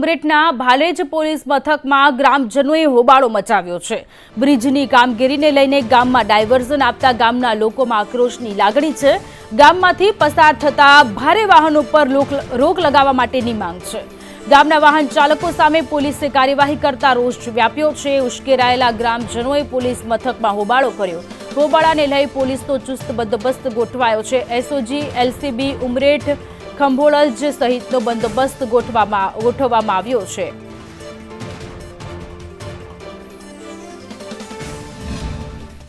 ઉમરેઠના Bhalej police મથકમાં ગ્રામજનોએ હોબાળો મચાવ્યો છે। બ્રિજની કામગીરીને લઈને ગામમાં ડાયવર્ઝન આપતા ગામના લોકોમાં આક્રોશની લાગણી છે। ગામમાંથી પસાર થતા ભારે વાહનો પર રોક લગાવવા માટેની માંગ છે। ગામના વાહન ચાલકો સામે પોલીસે કાર્યવાહી કરતા રોષ વ્યાપ્યો છે। ઉશ્કેરાયેલા ગ્રામજનોએ પોલીસ મથકમાં હોબાળો કર્યો। હોબાળાને લઈ પોલીસનો ચુસ્ત બંદોબસ્ત ગોઠવાયો છે। એસઓજી, એલસીબી, ઉમરેઠ, ખંભોળજ સહિતનો બંદોબસ્ત ગોઠવવામાં આવ્યો છે।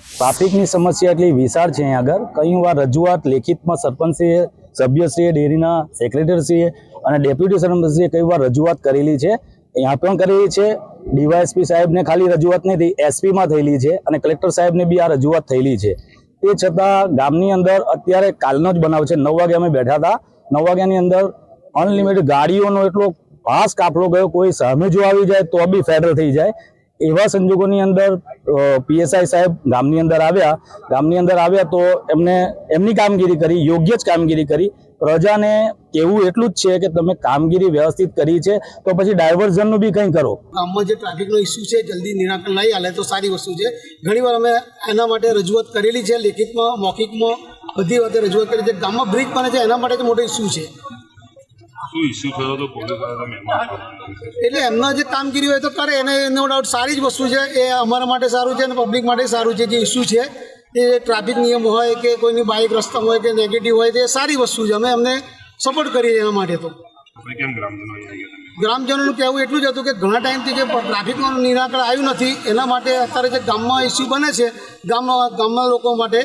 ટ્રાફિકની સમસ્યા એટલી વિશાળ છે। અહીં આગળ કઈ વાર રજૂઆત લેખિતમાં સરપંચશ્રીએ, સભ્યશ્રીએ, ડેરીના સેક્રેટરીશ્રીએ અને ડેપ્યુટી સરપંચશ્રીએ કઈ વાર રજૂઆત કરેલી છે। यहाँ પણ કરેલી છે। ડીવાયએસપી સાહેબને ખાલી રજૂઆત નથી, એસપીમાં થયેલી છે અને કલેક્ટર સાહેબને બી આ રજૂઆત થયેલી છે। તે છતાં ગામની અંદર અત્યારે કાલનો જ બનાવ છે। 9 વાગે અમે બેઠા હતા। 9 વાગ્યાની અંદર અનલિમિટેડ ગાડીઓનો એટલો ભાસ કાફલો ગયો, કોઈ સામે જો આવી જાય તો બી ફેડરલ થઈ જાય। એવા સંજોગોની અંદર પીએસઆઈ સાહેબ ગામની અંદર આવ્યા તો એમને એમની કામગીરી કરી, યોગ્ય જ કામગીરી કરી। પ્રજાને કહેવું એટલું જ છે કે તમે કામગીરી વ્યવસ્થિત કરી છે તો પછી ડાયવર્ઝનનું બી કંઈ કરો। ગામમાં જે ટ્રાફિકનો ઇસ્યુ છે જલ્દી નિરાકરણ લઈ આલે તો સારી વસ્તુ છે। ઘણીવાર અમે એના માટે રજૂઆત કરેલી છે, લેખિતમાં, મૌખિકમાં, બધી વખતે રજૂઆત કરી છે। ગામમાં બ્રિજ બને છે એના માટે જ મોટો ઇસ્યુ છે। એટલે એમના જે કામગીરી હોય તો કરે, એને નો ડાઉટ સારી જ વસ્તુ છે। એ અમારા માટે સારું છે અને પબ્લિક માટે સારું છે। જે ઇસ્યુ છે એ ટ્રાફિક નિયમ હોય કે કોઈની બાઇક રસ્તા હોય કે નેગેટિવ હોય તે સારી વસ્તુ છે। અમે એમને સપોર્ટ કરીએ એના માટે। તો ગ્રામજનોનું કહેવું એટલું જ હતું કે ઘણા ટાઈમથી જે ટ્રાફિકનું નિરાકરણ આવ્યું નથી, એના માટે અત્યારે જે ગામમાં ઇસ્યુ બને છે ગામના લોકો માટે,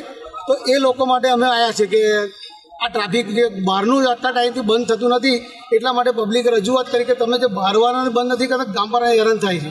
તો એ લોકો માટે અમે આવ્યા છે કે આ ટ્રાફિક જે બહારનું આટલા ટાઈમથી બંધ થતું નથી, એટલા માટે પબ્લિકે રજૂઆત કરી કે તમે જે બહારવાળાને બંધ નથી કરતા, ગામ પર હેરાન થાય છે।